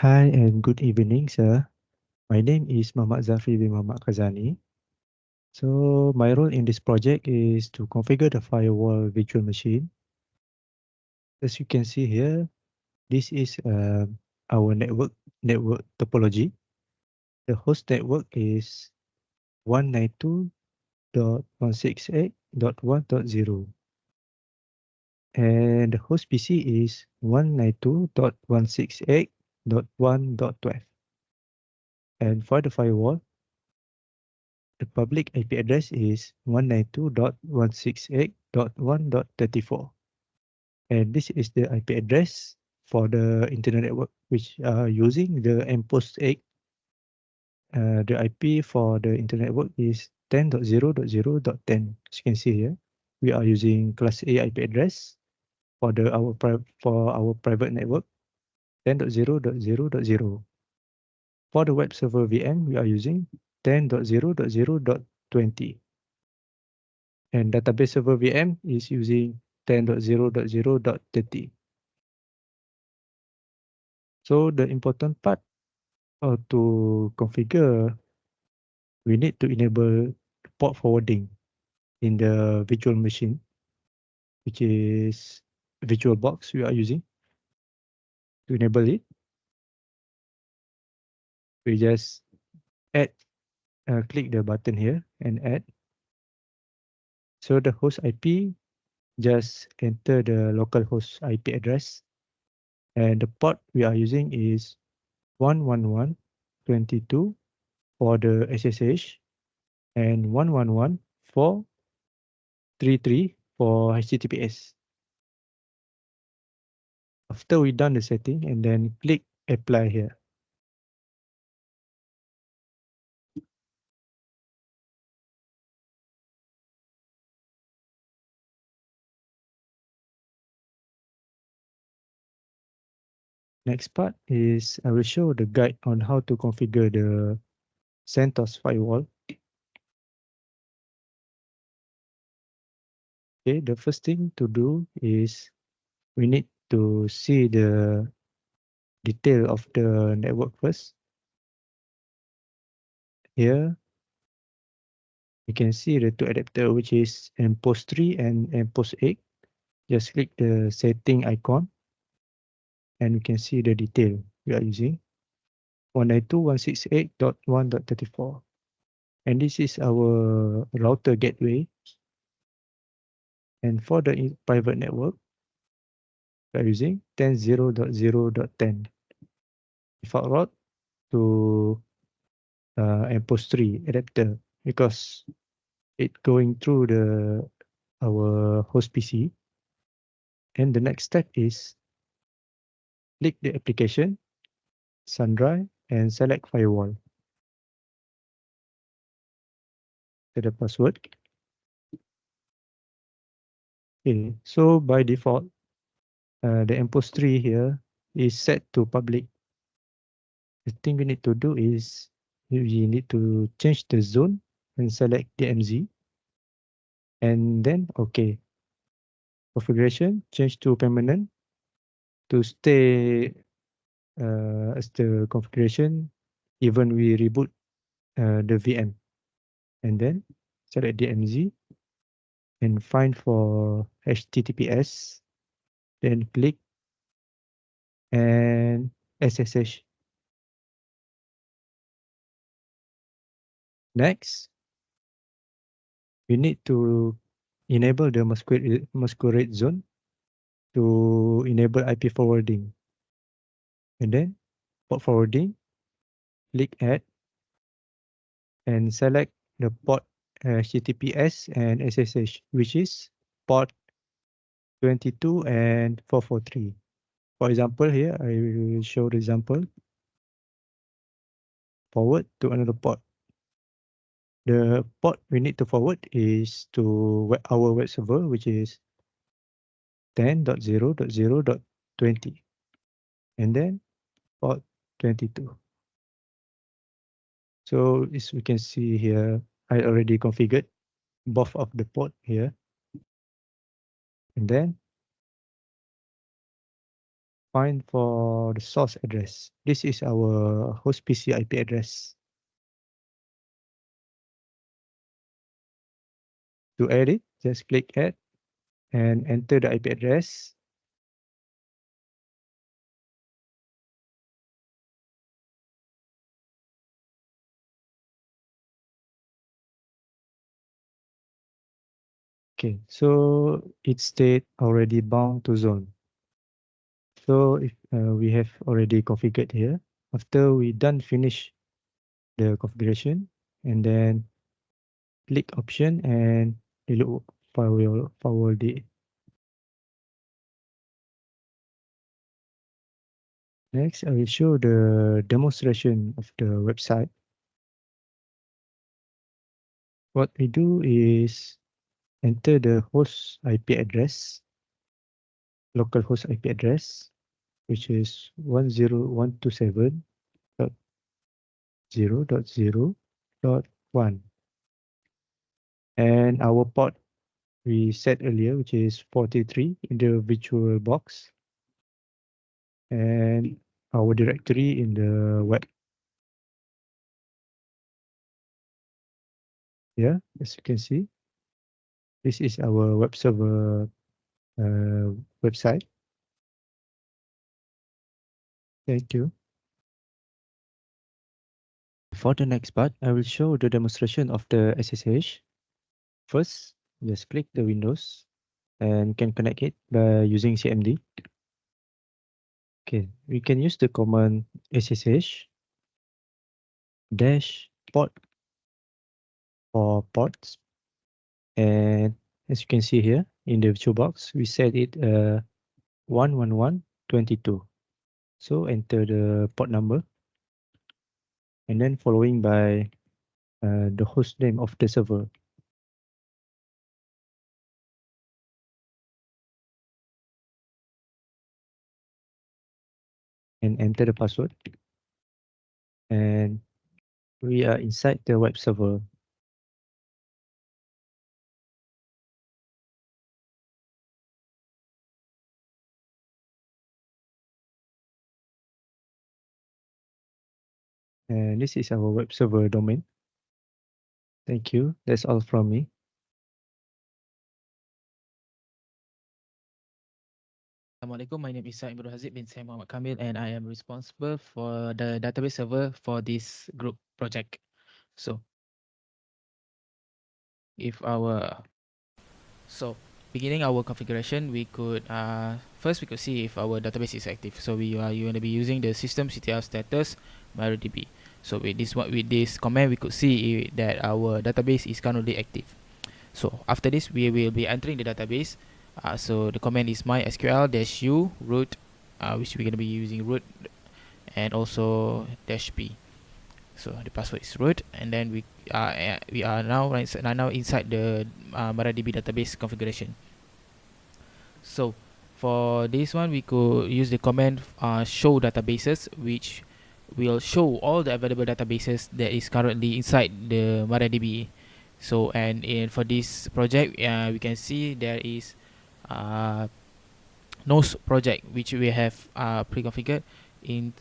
Hi and good evening, sir. My name is Muhammad ZAFRI bin Muhammad KHAZANI. So my role in this project is to configure the firewall virtual machine. As you can see here, this is our network topology. The host network is 192.168.1.0 and the host PC is 192.168.1.12. And for the firewall, the public IP address is 192.168.1.34. And this is the IP address for the internet network, which are using the mpost 8. The IP for the internet network is 10.0.0.10. As you can see here, we are using class A IP address for our private network, 10.0.0.0. For the web server VM, we are using 10.0.0.20. And database server VM is using 10.0.0.30. So the important part to configure, we need to enable port forwarding in the virtual machine, which is VirtualBox we are using. To enable it, we just add, click the button here and add. So the host IP, just enter the localhost IP address. And the port we are using is 111.22 for the SSH and 111.433 for HTTPS. After we done the setting and then click apply here. Next part is I will show the guide on how to configure the CentOS firewall. Okay, the first thing to do is we need to see the detail of the network first. Here, you can see the two adapter, which is mpost 3 and mpost 8. Just click the setting icon and you can see the detail we are using. 192.168.1.34. And this is our router gateway. And for the private network, we are using 10.0.0.10. Default route to mpost 3 adapter because it going through our host PC. And the next step is click the application, SunDrive, and select firewall. Set the password. Okay, so by default, the mpost 3 here is set to public. The thing we need to do is we need to change the zone and select DMZ. And then OK. Configuration change to permanent to stay as the configuration even we reboot the VM. And then select DMZ and find for HTTPS. Then click and SSH. Next, we need to enable the masquerade zone to enable IP forwarding. And then port forwarding, click add and select the port HTTPS and SSH, which is port 22 and 443. For example, here I will show the example. Forward to another port. The port we need to forward is to our web server, which is 10.0.0.20. And then port 22. So as we can see here, I already configured both of the port here. And then find for the source address. This is our host PC IP address. To add it, just click add and enter the IP address. Okay, so it state already bound to zone. So if we have already configured here, after we done finish the configuration, and then click option and reload firewall D. Next, I will show the demonstration of the website. What we do is enter the host IP address, local host IP address, which is 10127.0.0.1. And our port we set earlier, which is 43 in the virtual box. And our directory in the web. Yeah, as you can see, this is our web server website. Thank you. For the next part, I will show the demonstration of the SSH. First, just click the Windows and you can connect it by using CMD. Okay, we can use the command SSH dash port for ports. And as you can see here in the virtual box, we set it 111.22. So enter the port number and then following by the host name of the server. And enter the password. And we are inside the web server. And this is our web server domain. Thank you. That's all from me. Assalamualaikum, my name is AMIRUL bin Muhammad KAMIL, and I am responsible for the database server for this group project. So, if our so beginning our configuration, we could first we could see if our database is active. So we are going to be using the systemctl status MariaDB. So with this command, we could see that our database is currently active. So after this, we will be entering the database. So the command is MySQL-u root, which we're going to be using root, and also -p. So the password is root, and then we are now inside the MariaDB database configuration. So for this one, we could use the command show databases, which will show all the available databases that is currently inside the MariaDB. So for this project, we can see there is nose project which we have pre-configured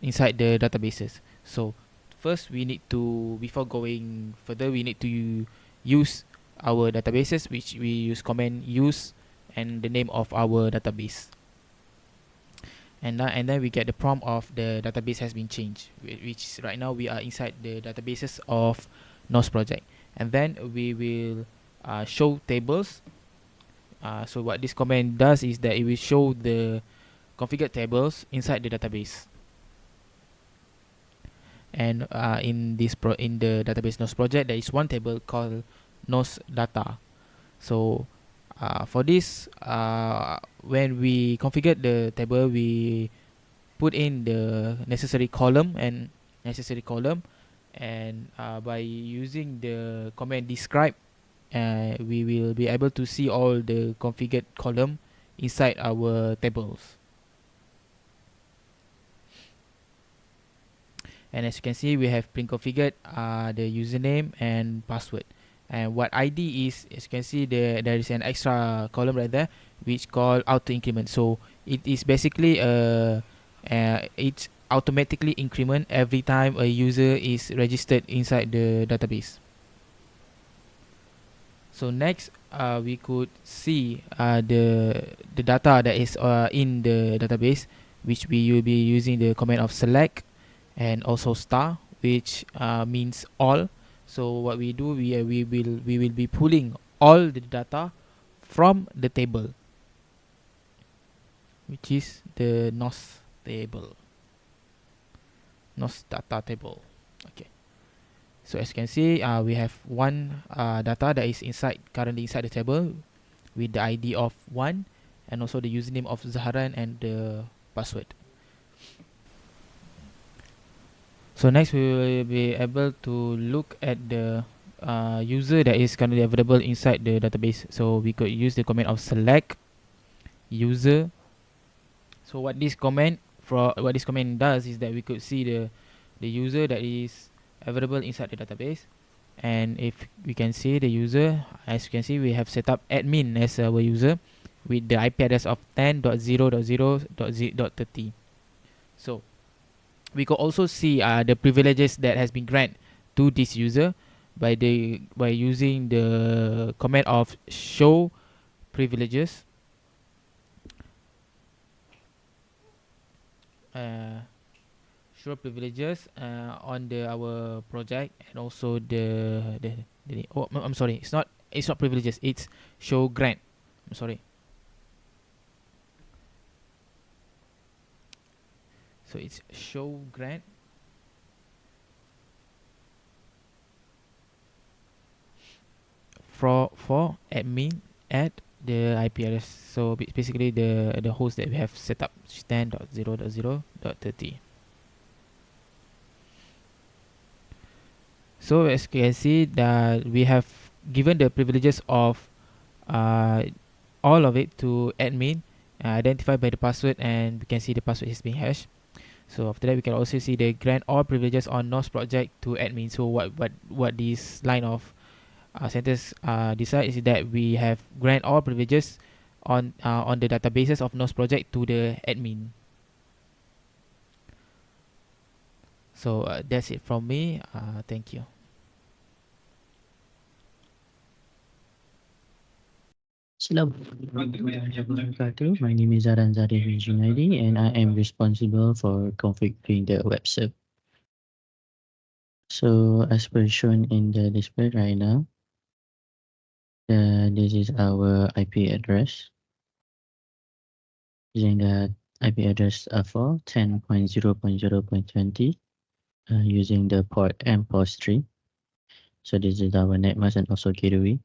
inside the databases. So first, we need to, before going further, we need to use our databases, which we use command use and the name of our database. And then we get the prompt of the database has been changed, which right now we are inside the databases of nose project. And then we will show tables. So what this command does is that it will show the configured tables inside the database. And in the database nose project, there is one table called nose data. So for this, when we configure the table, we put in the necessary column, and by using the command describe, we will be able to see all the configured column inside our tables. And as you can see, we have pre-configured the username and password. And what ID is, as you can see, there is an extra column right there, which called auto increment. So it is basically It's automatically increment every time a user is registered inside the database. So next, we could see the data that is in the database, which we will be using the command of select and also star, which means all. So what we do, we will be pulling all the data from the table, which is the NOS table, NOS data table. Okay. So as you can see, we have one data that is currently inside the table with the ID of 1 and also the username of ZAHRAN and the password. So next we will be able to look at the user that is currently available inside the database. So we could use the command of select user. So what this command does is that we could see the user that is available inside the database. And if we can see the user, as you can see, we have set up admin as our user with the IP address of 10.0.0.30. So we could also see the privileges that has been granted to this user by using the command of show privileges. Uh, Show privileges on our project, and also I'm sorry, it's not privileges, it's show grant. I'm sorry. So it's show grant for admin at the IP address. So basically the host that we have set up, 10.0.0.30. So as you can see that we have given the privileges of uh, all of it to admin, identified by the password, and we can see the password is being hashed. So after that, we can also see the grant all privileges on NOS project to admin. So what this line of sentence decide is that we have grant all privileges on the databases of NOS project to the admin. So that's it from me. Thank you. Assalamualaikum warahmatullahi wabarakatuh. My name is ZAHRAN Zharif JUNAIDI, and I am responsible for configuring the web server. So as per shown in the display right now, this is our IP address. Using the IP address for 10.0.0.20 using the port and port 3. So this is our netmask and also gateway.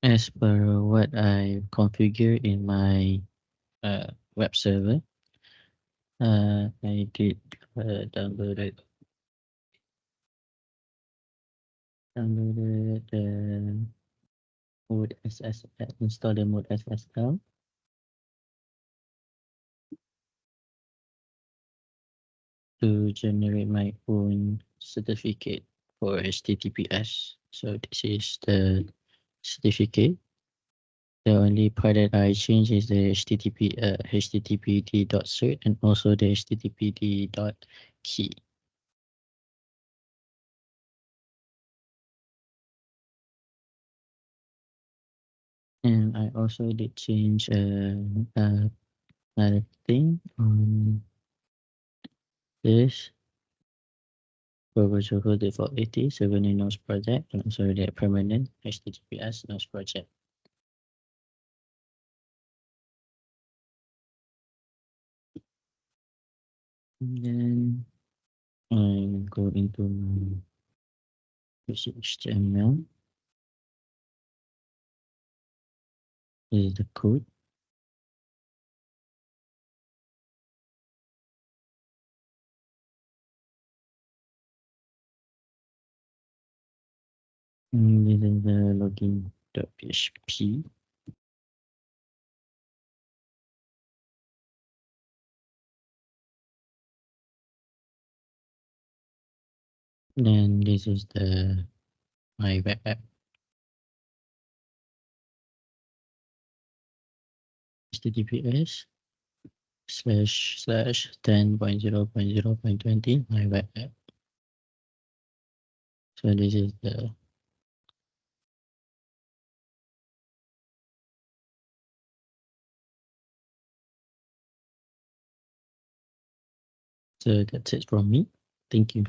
As per what I configure in my web server, I did downloaded the mode SS, install the mode SSL. To generate my own certificate for HTTPS. So this is the certificate. The only part that I change is the httpd.cert and also the httpd.key. And I also did change another thing on this for virtual host default 80 server name NOS project, and also the permanent HTTPS NOS project. And then I go into my HTML. This is the code. And this is the login.php. Then this is the my web app. HTTPS //10.0.0.20 my web app. So this is the so that's it from me. Thank you.